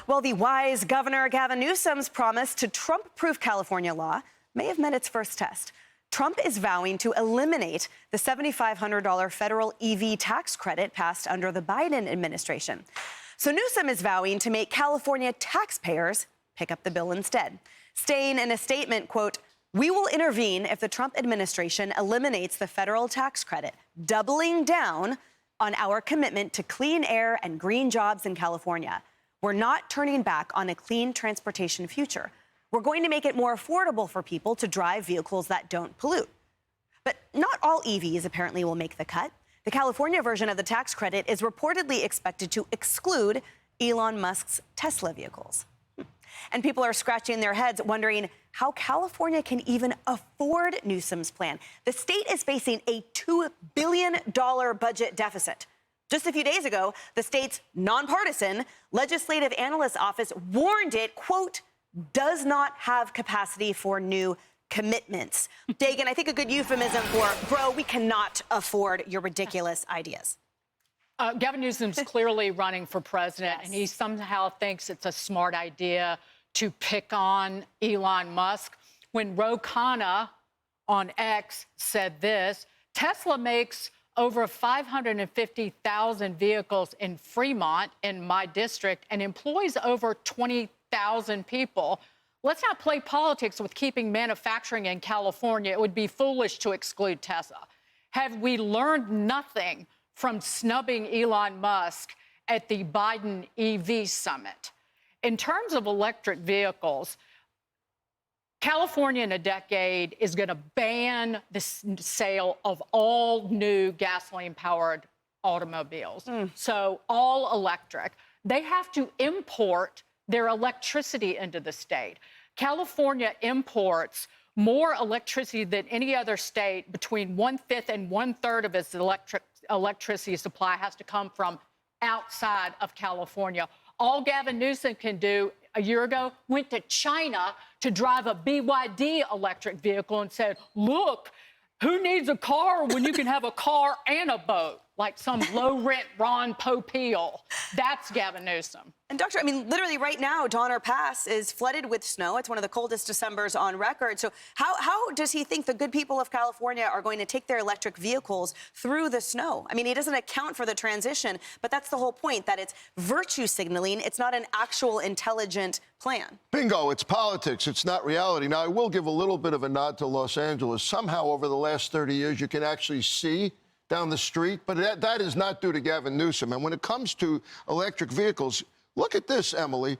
Well, the wise Governor Gavin Newsom's promise to Trump-proof California law may have met its first test. Trump is vowing to eliminate the $7,500 federal EV tax credit passed under the Biden administration. So Newsom is vowing to make California taxpayers pick up the bill instead, saying in a statement, quote, "We will intervene if the Trump administration eliminates the federal tax credit, doubling down on our commitment to clean air and green jobs in California. We're not turning back on a clean transportation future. We're going to make it more affordable for people to drive vehicles that don't pollute." But not all EVs apparently will make the cut. The California version of the tax credit is reportedly expected to exclude Elon Musk's Tesla vehicles. And people are scratching their heads wondering how California can even afford Newsom's plan. The state is facing a $2 billion budget deficit. Just a few days ago, the state's nonpartisan Legislative Analyst Office warned it, quote, does not have capacity for new commitments. Dagan, I think a good euphemism for, bro, we cannot afford your ridiculous ideas. Gavin Newsom's clearly running for president, Yes. and he somehow thinks it's a smart idea to pick on Elon Musk. When Ro Khanna on X said this, Tesla makes over 550,000 vehicles in Fremont, in my district, and employs over 20,000 people. Let's not play politics with keeping manufacturing in California. It would be foolish to exclude Tesla. Have we learned nothing from snubbing Elon Musk at the Biden EV summit? In terms of electric vehicles, California in a decade is going to ban the sale of all new gasoline-powered automobiles. So all electric. They have to import their electricity into the state. California imports more electricity than any other state. Between 1/5 and 1/3 of its electricity supply has to come from outside of California. All Gavin Newsom can do a year ago went to China to drive a BYD electric vehicle and said, look, who needs a car when you can have a car and a boat? Like some low-rent Ron Popeil. That's Gavin Newsom. And Doctor, I mean, literally right now, Donner Pass is flooded with snow. It's one of the coldest Decembers on record. So how does he think the good people of California are going to take their electric vehicles through the snow? I mean, he doesn't account for the transition, but that's the whole point, that it's virtue signaling. It's not an actual intelligent plan. Bingo, it's politics. It's not reality. Now, I will give a little bit of a nod to Los Angeles. Somehow, over the last 30 years, you can actually see down the street, but that is not due to Gavin Newsom. And when it comes to electric vehicles, look at this, Emily.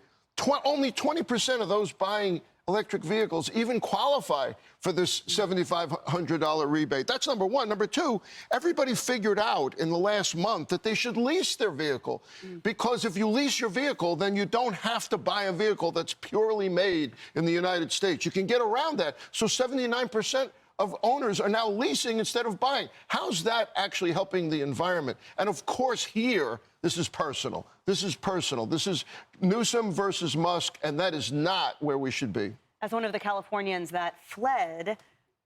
Only 20% of those buying electric vehicles even qualify for this $7,500 rebate. That's number one. Number two, everybody figured out in the last month that they should lease their vehicle. Because if you lease your vehicle, then you don't have to buy a vehicle that's purely made in the United States. You can get around that. So 79% of owners are now leasing instead of buying. How's that actually helping the environment? And of course, here, this is personal. This is personal. This is Newsom versus Musk, and that is not where we should be. As one of the Californians that fled,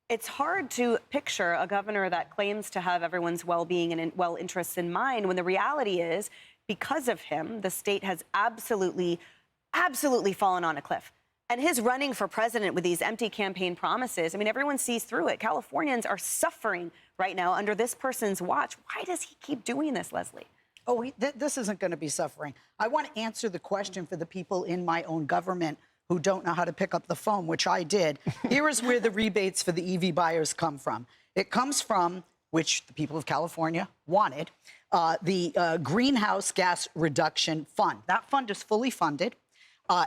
it's hard to picture a governor that claims to have everyone's well-being and well interests in mind, when the reality is, because of him, the state has absolutely fallen on a cliff. And his running for president with these empty campaign promises, I mean, everyone sees through it. Californians are suffering right now under this person's watch. Why does he keep doing this, Leslie? Oh, this isn't going to be suffering. I want to answer the question for the people in my own government who don't know how to pick up the phone, which I did. Here is where the rebates for the EV buyers come from. It comes from, which the people of California wanted, the Greenhouse Gas Reduction Fund. That fund is fully funded.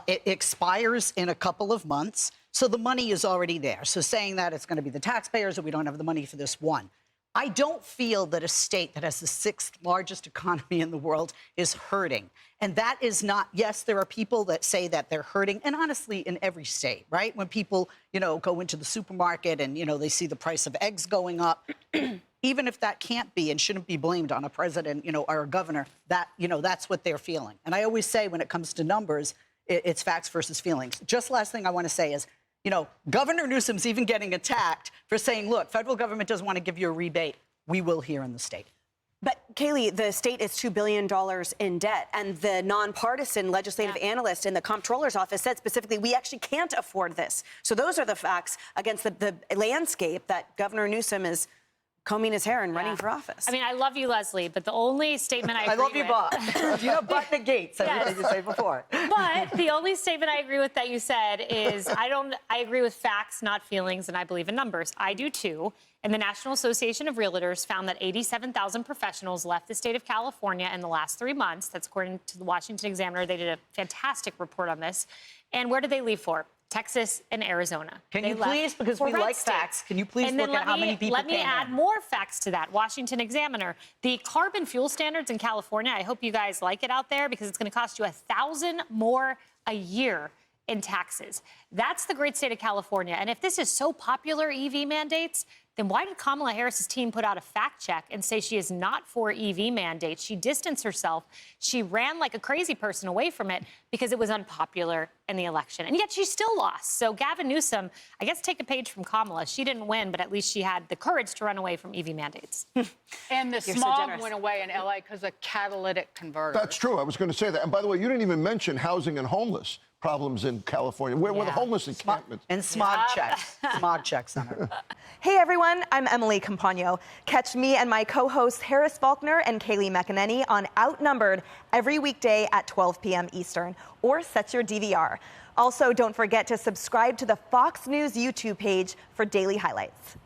It expires in a couple of months, so the money is already there. So saying that it's going to be the taxpayers, that we don't have the money for this one. I don't feel that a state that has the 6th largest economy in the world is hurting. And that is not, yes, there are people that say that they're hurting, and honestly, in every state, right? When people, go into the supermarket and, they see the price of eggs going up, even if that can't be and shouldn't be blamed on a president, or a governor, that, that's what they're feeling. And I always say when it comes to numbers, it's facts versus feelings. Just last thing I want to say is, Governor Newsom's even getting attacked for saying, look, federal government doesn't want to give you a rebate. We will here in the state. But, Kaylee, the state is $2 billion in debt, and the nonpartisan legislative analyst in the comptroller's office said specifically, we actually can't afford this. So those are the facts against the landscape that Governor Newsom is combing his hair and running for office. I mean, I love you, Leslie, but the only statement I agree love you, with... Bob. You know, but negates everything you say before. But the only statement I agree with that you said is I agree with facts, not feelings, and I believe in numbers. I do too. And the National Association of Realtors found that 87,000 professionals left the state of California in the last 3 months. That's according to the Washington Examiner. They did a fantastic report on this. And where did they leave for? Texas and Arizona. Can you please, because we like facts, can you please look at how many people came in? Let me add more facts to that. Washington Examiner. The carbon fuel standards in California, I hope you guys like it out there because it's going to cost you $1,000 more a year in taxes. That's the great state of California. And if this is so popular, EV mandates, then why did Kamala Harris's team put out a fact check and say she is not for EV mandates? She distanced herself. She ran like a crazy person away from it because it was unpopular in the election. And yet she still lost. So Gavin Newsom, I guess take a page from Kamala. She didn't win, but at least she had the courage to run away from EV mandates. And the smog went away in L.A. because of catalytic converters. That's true. I was going to say that. And by the way, you didn't even mention housing and homeless problems in California. Where were the homeless encampments? And smog checks. Smog checks, Senator. Hey everyone, I'm Emily Campagno. Catch me and my co-hosts Harris Faulkner and Kaylee McEnany on Outnumbered every weekday at 12 p.m. Eastern, or set your DVR. Also, don't forget to subscribe to the Fox News YouTube page for daily highlights.